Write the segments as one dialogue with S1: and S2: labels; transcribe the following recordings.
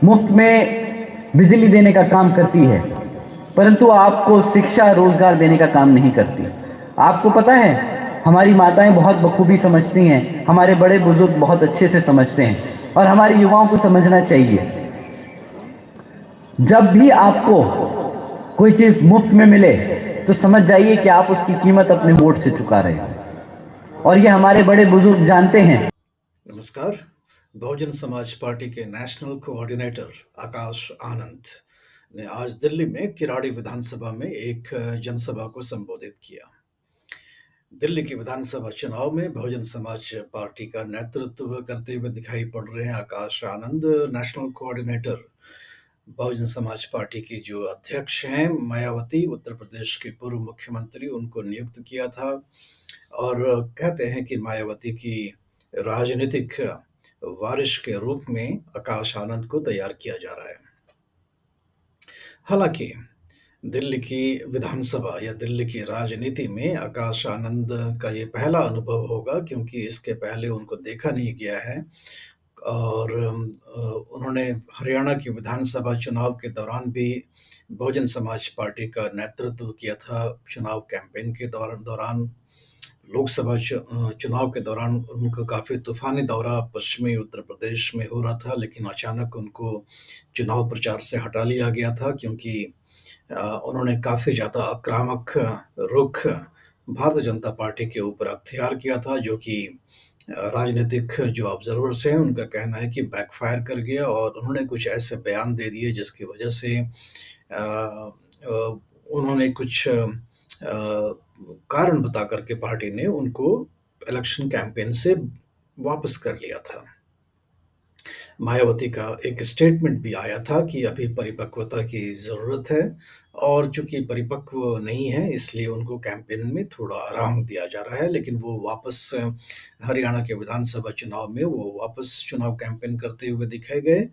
S1: मुफ्त में बिजली देने का काम करती है, परंतु आपको शिक्षा, रोजगार देने का काम नहीं करती। आपको पता है, हमारी माताएं बहुत बखूबी समझती हैं, हमारे बड़े बुजुर्ग बहुत अच्छे से समझते हैं, और हमारे युवाओं को समझना चाहिए। जब भी आपको कोई चीज मुफ्त में मिले तो समझ जाइए कि आप उसकी कीमत अपने वोट से चुका रहे हैं, और ये हमारे बड़े बुजुर्ग जानते हैं।
S2: नमस्कार। बहुजन समाज पार्टी के नेशनल कोऑर्डिनेटर आकाश आनंद ने आज दिल्ली में किराड़ी विधानसभा में एक जनसभा को संबोधित किया। दिल्ली के विधानसभा चुनाव में बहुजन समाज पार्टी का नेतृत्व करते हुए दिखाई पड़ रहे हैं Akash Anand. National coordinator Bahujan Samaj party की जो अध्यक्ष हैं मायावती, उत्तर प्रदेश की पूर्व मुख्यमंत्री, उनको नियुक्त किया था। और कहते हैं कि मायावती की राजनीतिक वारिस के रूप में आकाश आनंद को तैयार किया जा रहा है। हालांकि दिल्ली की विधानसभा या दिल्ली की राजनीति में आकाश आनंद का ये पहला अनुभव होगा, क्योंकि इसके पहले उनको देखा नहीं गया है। और उन्होंने हरियाणा की विधानसभा चुनाव के दौरान भी बहुजन समाज पार्टी का नेतृत्व किया था। चुनाव कैंपेन के दौरान लोकसभा चुनाव के दौरान उनको काफ़ी तूफ़ानी दौरा पश्चिमी उत्तर प्रदेश में हो रहा था, लेकिन अचानक उनको चुनाव प्रचार से हटा लिया गया था, क्योंकि उन्होंने काफ़ी ज़्यादा आक्रामक रुख भारतीय जनता पार्टी के ऊपर अख्तियार किया था, जो कि राजनीतिक जो ऑब्जर्वर्स हैं उनका कहना है कि बैकफायर कर गया। और उन्होंने कुछ ऐसे बयान दे दिए जिसकी वजह से उन्होंने कुछ कारण बता कर के पार्टी ने उनको इलेक्शन कैंपेन से वापस कर लिया था। मायावती का एक स्टेटमेंट भी आया था कि अभी परिपक्वता की ज़रूरत है, और चूँकि परिपक्व नहीं है इसलिए उनको कैंपेन में थोड़ा आराम दिया जा रहा है। लेकिन वो वापस हरियाणा के विधानसभा चुनाव में वो वापस चुनाव कैंपेन करते हुए दिखाए गए।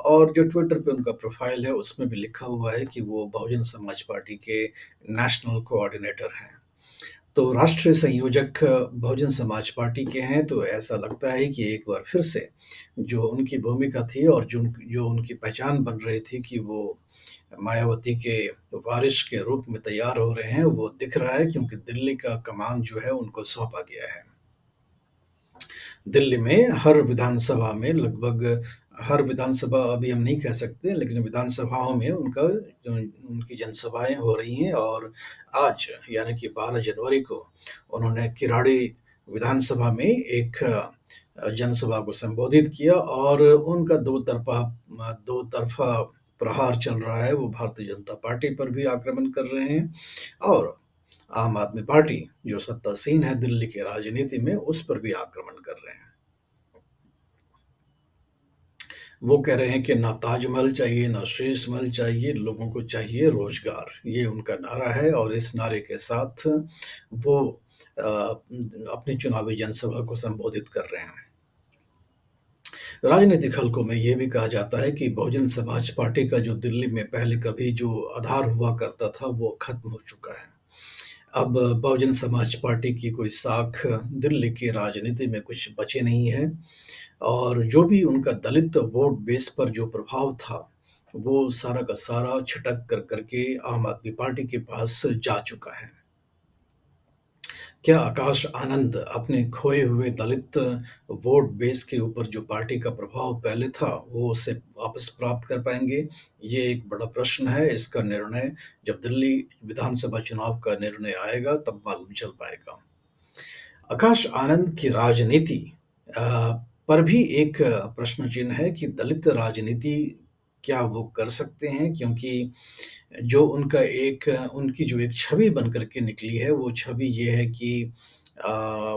S2: और जो ट्विटर पे उनका प्रोफ़ाइल है उसमें भी लिखा हुआ है कि वो बहुजन समाज पार्टी के नेशनल कोऑर्डिनेटर हैं। तो राष्ट्रीय संयोजक बहुजन समाज पार्टी के हैं, तो ऐसा लगता है कि एक बार फिर से जो उनकी भूमिका थी और जो उनकी पहचान बन रही थी कि वो मायावती के वारिस के रूप में तैयार हो रहे हैं, वो दिख रहा है, क्योंकि दिल्ली का कमान जो है उनको सौंपा गया है। दिल्ली में हर विधानसभा में लगभग हर विधानसभा अभी हम नहीं कह सकते, लेकिन विधानसभाओं में उनकी जनसभाएँ हो रही हैं। और आज यानी कि 12 जनवरी को उन्होंने किराड़ी विधानसभा में एक जनसभा को संबोधित किया, और उनका दो तरफ़ा प्रहार चल रहा है। वो भारतीय जनता पार्टी पर भी आक्रमण कर रहे हैं, और आम आदमी पार्टी जो सत्तासीन है दिल्ली की राजनीति में, उस पर भी आक्रमण कर रहे हैं। वो कह रहे हैं कि ना ताजमहल चाहिए, ना शीश महल चाहिए, लोगों को चाहिए रोज़गार। ये उनका नारा है, और इस नारे के साथ वो अपनी चुनावी जनसभा को संबोधित कर रहे हैं। राजनीतिक हलकों में ये भी कहा जाता है कि बहुजन समाज पार्टी का जो दिल्ली में पहले कभी जो आधार हुआ करता था, वो खत्म हो चुका है। अब बहुजन समाज पार्टी की कोई साख दिल्ली की राजनीति में कुछ बचे नहीं है, और जो भी उनका दलित वोट बेस पर जो प्रभाव था, वो सारा का सारा छिटक कर के आम आदमी पार्टी के पास जा चुका है। क्या आकाश आनंद अपने खोए हुए दलित वोट बेस के ऊपर जो पार्टी का प्रभाव पहले था, वो उसे वापस प्राप्त कर पाएँगे? ये एक बड़ा प्रश्न है। इसका निर्णय जब दिल्ली विधानसभा चुनाव का निर्णय आएगा तब मालूम चल पाएगा। आकाश आनंद की राजनीति अ, पर भी एक प्रश्न चिन्ह है कि दलित राजनीति क्या वो कर सकते हैं? क्योंकि जो उनकी जो एक छवि बन कर के निकली है, वो छवि ये है कि अ,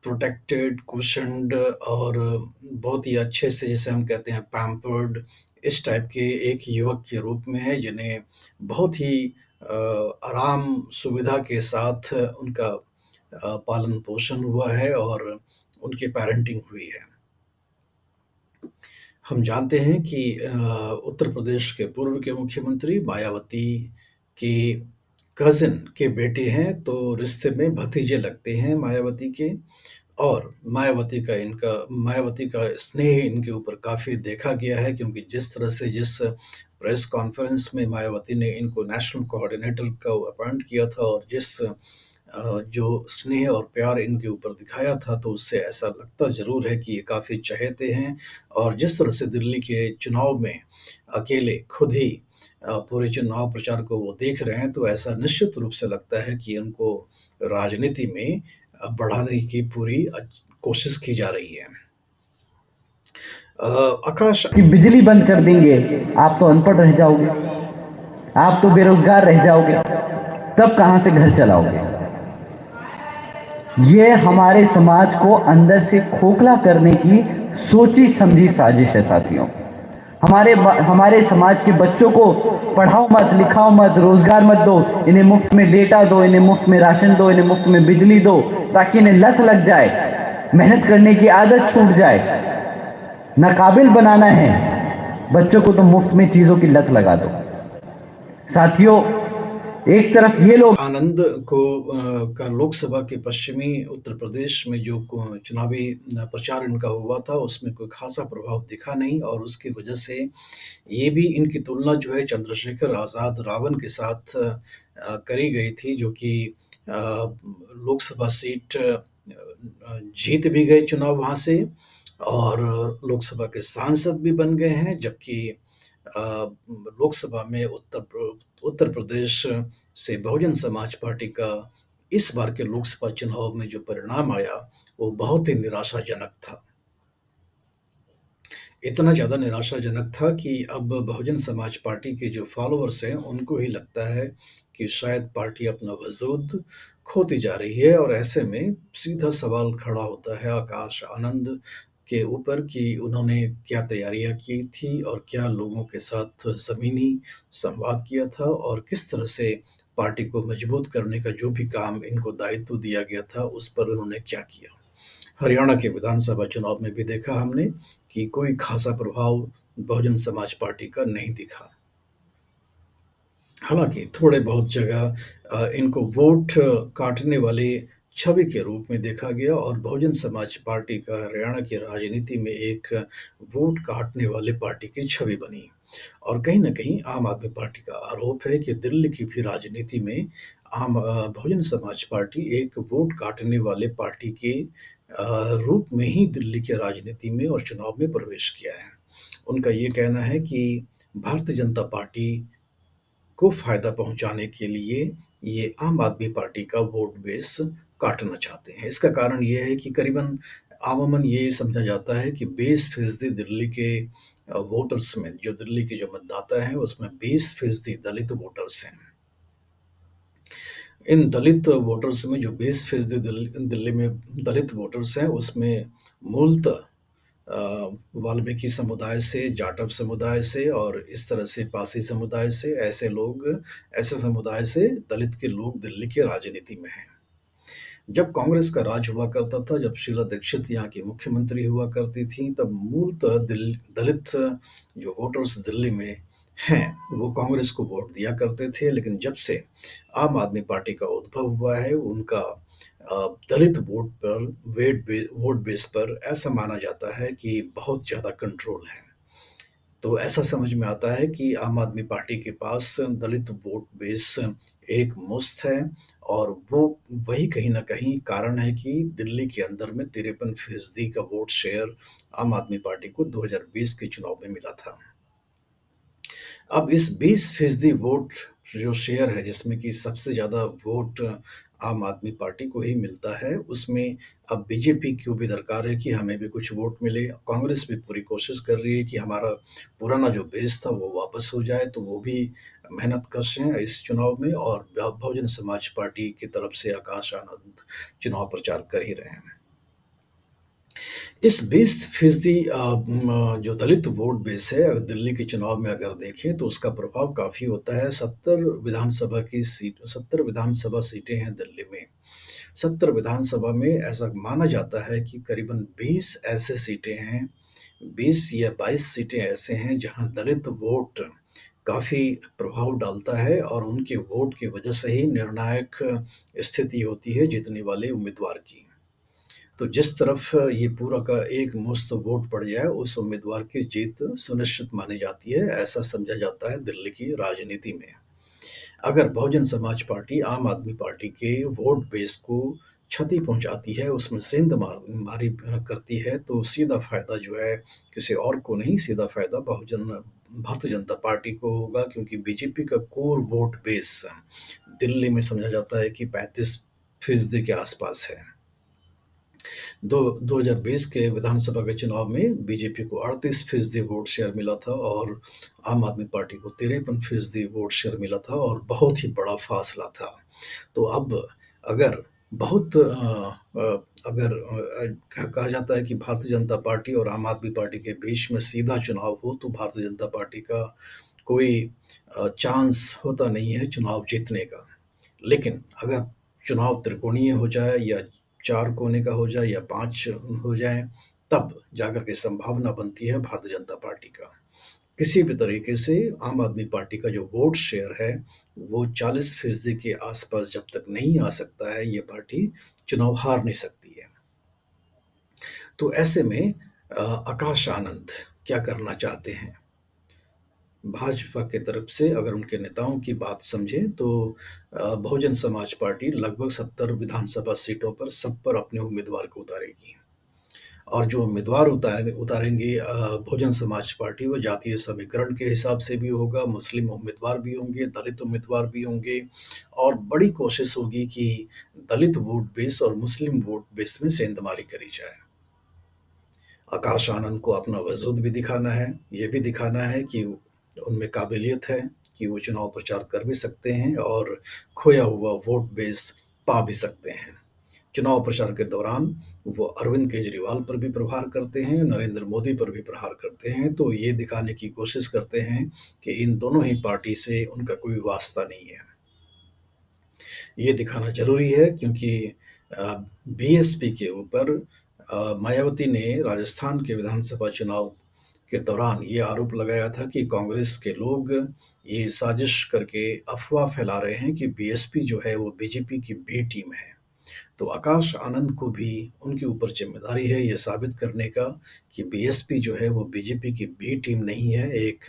S2: प्रोटेक्टेड, कुशन्ड और बहुत ही अच्छे से, जिसे हम कहते हैं पैम्पर्ड, इस टाइप के एक युवक के रूप में है, जिन्हें बहुत ही आराम सुविधा के साथ उनका पालन-पोषण हुआ है और उनकी पैरेंटिंग हुई है। हम जानते हैं कि उत्तर प्रदेश के पूर्व के मुख्यमंत्री मायावती की कज़िन के बेटे हैं, तो रिश्ते में भतीजे लगते हैं मायावती के। और मायावती का स्नेह इनके ऊपर काफ़ी देखा गया है, क्योंकि जिस तरह से जिस प्रेस कॉन्फ्रेंस में मायावती ने इनको नेशनल कोऑर्डिनेटर का अपॉइंट किया था और जो स्नेह और प्यार इनके ऊपर दिखाया था, तो उससे ऐसा लगता ज़रूर है कि ये काफ़ी चहेते हैं। और जिस तरह से दिल्ली के चुनाव में अकेले खुद ही पूरे चुनाव प्रचार को वो देख रहे हैं, तो ऐसा निश्चित रूप से लगता है कि उनको राजनीति में बढ़ाने की पूरी कोशिश की जा रही है। आकाश
S1: कि बिजली बंद कर देंगे, आप तो अनपढ़ रह जाओगे, आप तो बेरोजगार रह जाओगे, तब कहां से घर चलाओगे? ये हमारे समाज को अंदर से खोखला करने की सोची समझी साजिश है साथियों। हमारे समाज के बच्चों को पढ़ाओ मत, लिखाओ मत, रोजगार मत दो, इन्हें मुफ्त में डेटा दो, इन्हें मुफ्त में राशन दो, इन्हें मुफ्त में बिजली दो, ताकि इन्हें लत लग जाए, मेहनत करने की आदत छूट जाए। नाकाबिल बनाना है बच्चों को, तो मुफ्त में चीजों की लत लगा दो। साथियों, एक तरफ ये लोग
S2: आनंद को का लोकसभा के पश्चिमी उत्तर प्रदेश में जो चुनावी प्रचार इनका हुआ था, उसमें कोई खासा प्रभाव दिखा नहीं, और उसकी वजह से ये भी इनकी तुलना जो है चंद्रशेखर आज़ाद रावण के साथ करी गई थी, जो कि लोकसभा सीट जीत भी गए चुनाव वहाँ से, और लोकसभा के सांसद भी बन गए हैं, जबकि लोकसभा में उत्तर प्रदेश से बहुजन समाज पार्टी का इस बार के लोकसभा चुनाव में जो परिणाम आया, वो बहुत ही निराशाजनक था। इतना ज़्यादा निराशाजनक था कि अब बहुजन समाज पार्टी के जो फॉलोअर्स हैं, उनको ही लगता है कि शायद पार्टी अपना वजूद खोती जा रही है, और ऐसे में सीधा सवाल खड़ा होता है आकाश आनंद के ऊपर कि उन्होंने क्या तैयारियां की थी और क्या लोगों के साथ ज़मीनी संवाद किया था, और किस तरह से पार्टी को मजबूत करने का जो भी काम इनको दायित्व दिया गया था, उस पर उन्होंने क्या किया। हरियाणा के विधानसभा चुनाव में भी देखा हमने कि कोई खासा प्रभाव बहुजन समाज पार्टी का नहीं दिखा। हालाँकि थोड़े बहुत जगह इनको वोट काटने वाले छवि के रूप में देखा गया, और बहुजन समाज पार्टी का हरियाणा की राजनीति में एक वोट काटने वाले पार्टी की छवि बनी। और कहीं न कहीं आम आदमी पार्टी का आरोप है कि दिल्ली की भी राजनीति में बहुजन समाज पार्टी एक वोट काटने वाले पार्टी के रूप में ही दिल्ली की राजनीति में और चुनाव में प्रवेश किया है। उनका ये कहना है कि भारतीय जनता पार्टी को फ़ायदा पहुँचाने के लिए ये आम आदमी पार्टी का वोट बेस काटना चाहते हैं। इसका कारण ये है कि करीबन अमूमन ये समझा जाता है कि 20% दिल्ली के वोटर्स में, जो दिल्ली के जो मतदाता हैं, उसमें 20% दलित वोटर्स हैं। इन दलित वोटर्स में जो 20% दिल्ली में दलित वोटर्स हैं, उसमें मूलतः वाल्मीकि समुदाय से, जाटव समुदाय से और इस तरह से पासी समुदाय से, ऐसे समुदाय से दलित के लोग दिल्ली की राजनीति में हैं। जब कांग्रेस का राज हुआ करता था, जब शीला दीक्षित यहाँ की मुख्यमंत्री हुआ करती थीं, तब मूलतः दलित जो वोटर्स दिल्ली में हैं, वो कांग्रेस को वोट दिया करते थे। लेकिन जब से आम आदमी पार्टी का उद्भव हुआ है, उनका दलित वोट बेस पर ऐसा माना जाता है कि बहुत ज़्यादा कंट्रोल है। तो ऐसा समझ में आता है कि आम आदमी पार्टी के पास दलित वोट बेस एक मुश्त है, और वो वही कहीं न कहीं कारण है कि दिल्ली के अंदर में 53% का वोट शेयर आम आदमी पार्टी को 2020 के चुनाव में मिला था। अब इस 20% वोट जो शेयर है, जिसमें कि सबसे ज़्यादा वोट आम आदमी पार्टी को ही मिलता है, उसमें अब बीजेपी को भी दरकार है कि हमें भी कुछ वोट मिले। कांग्रेस भी पूरी कोशिश कर रही है कि हमारा पुराना जो बेस था वो वापस हो जाए, तो वो भी मेहनतकश हैं इस चुनाव में, और बहुजन समाज पार्टी की तरफ से आकाश आनंद चुनाव प्रचार कर ही रहे हैं। इस 20% जो दलित वोट बेस है, अगर दिल्ली के चुनाव में अगर देखें, तो उसका प्रभाव काफ़ी होता है। 70 विधानसभा सीटें हैं दिल्ली में। 70 विधानसभा में ऐसा माना जाता है कि करीबन 20 ऐसे सीटें हैं, 20 या 22 सीटें ऐसे हैं जहाँ दलित वोट काफ़ी प्रभाव डालता है, और उनके वोट की वजह से ही निर्णायक स्थिति होती है जीतने वाले उम्मीदवार की। तो जिस तरफ ये पूरा का एक मुश्त वोट पड़ जाए, उस उम्मीदवार की जीत सुनिश्चित मानी जाती है, ऐसा समझा जाता है दिल्ली की राजनीति में। अगर बहुजन समाज पार्टी आम आदमी पार्टी के वोट बेस को क्षति पहुंचाती है, उसमें सेंधमारी करती है, तो सीधा फायदा जो है किसी और को नहीं, सीधा फायदा बहुजन भारतीय जनता पार्टी को होगा, क्योंकि बीजेपी का कोर वोट बेस दिल्ली में समझा जाता है कि 35% के आसपास है। 2020 के विधानसभा के चुनाव में बीजेपी को 38% वोट शेयर मिला था और आम आदमी पार्टी को 53% वोट शेयर मिला था और बहुत ही बड़ा फासला था। तो अब अगर बहुत कहा जाता है कि भारतीय जनता पार्टी और आम आदमी पार्टी के बीच में सीधा चुनाव हो, तो भारतीय जनता पार्टी का कोई चांस होता नहीं है चुनाव जीतने का। लेकिन अगर चुनाव त्रिकोणीय हो जाए या 4 कोने का हो जाए या 5 हो जाए, तब जाकर के संभावना बनती है भारतीय जनता पार्टी का। किसी भी तरीके से आम आदमी पार्टी का जो वोट शेयर है, वो 40% के आसपास जब तक नहीं आ सकता है, ये पार्टी चुनाव हार नहीं सकती है। तो ऐसे में आकाश आनंद क्या करना चाहते हैं? भाजपा की तरफ से अगर उनके नेताओं की बात समझें तो बहुजन समाज पार्टी लगभग 70 विधानसभा सीटों पर सब पर अपने उम्मीदवार को उतारेगी। और जो उम्मीदवार उतारेंगे बहुजन समाज पार्टी, वो जातीय समीकरण के हिसाब से भी होगा, मुस्लिम उम्मीदवार भी होंगे, दलित उम्मीदवार भी होंगे और बड़ी कोशिश होगी कि दलित वोट बेस और मुस्लिम वोट बेस में सेंधमारी करी जाए। आकाश आनंद को अपना वजूद भी दिखाना है, ये भी दिखाना है कि उनमें काबिलियत है कि वो चुनाव प्रचार कर भी सकते हैं और खोया हुआ वोट बेस पा भी सकते हैं। चुनाव प्रचार के दौरान वो अरविंद केजरीवाल पर भी प्रहार करते हैं, नरेंद्र मोदी पर भी प्रहार करते हैं, तो ये दिखाने की कोशिश करते हैं कि इन दोनों ही पार्टी से उनका कोई वास्ता नहीं है। ये दिखाना ज़रूरी है क्योंकि बीएसपी के ऊपर मायावती ने राजस्थान के विधानसभा चुनाव के दौरान ये आरोप लगाया था कि कांग्रेस के लोग ये साजिश करके अफ़वाह फैला रहे हैं कि बीएसपी जो है वो बीजेपी की बी टीम है। तो आकाश आनंद को भी उनके ऊपर ज़िम्मेदारी है ये साबित करने का कि बीएसपी जो है वो बीजेपी की बी टीम नहीं है, एक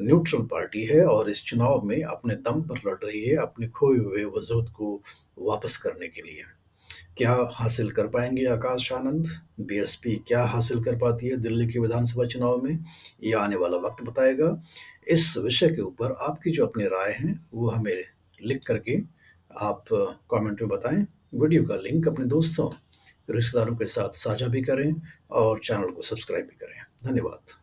S2: न्यूट्रल पार्टी है और इस चुनाव में अपने दम पर लड़ रही है, अपने खोए हुए वजूद को वापस करने के लिए। क्या हासिल कर पाएँगे आकाश आनंद? बीएसपी क्या हासिल कर पाती है दिल्ली के विधानसभा चुनाव में? ये आने वाला वक़्त बताएगा। इस विषय के ऊपर आपकी जो अपनी राय हैं, वो हमें लिख कर के आप कमेंट में बताएँ। वीडियो का लिंक अपने दोस्तों, रिश्तेदारों के साथ साझा भी करें और चैनल को सब्सक्राइब भी करें। धन्यवाद।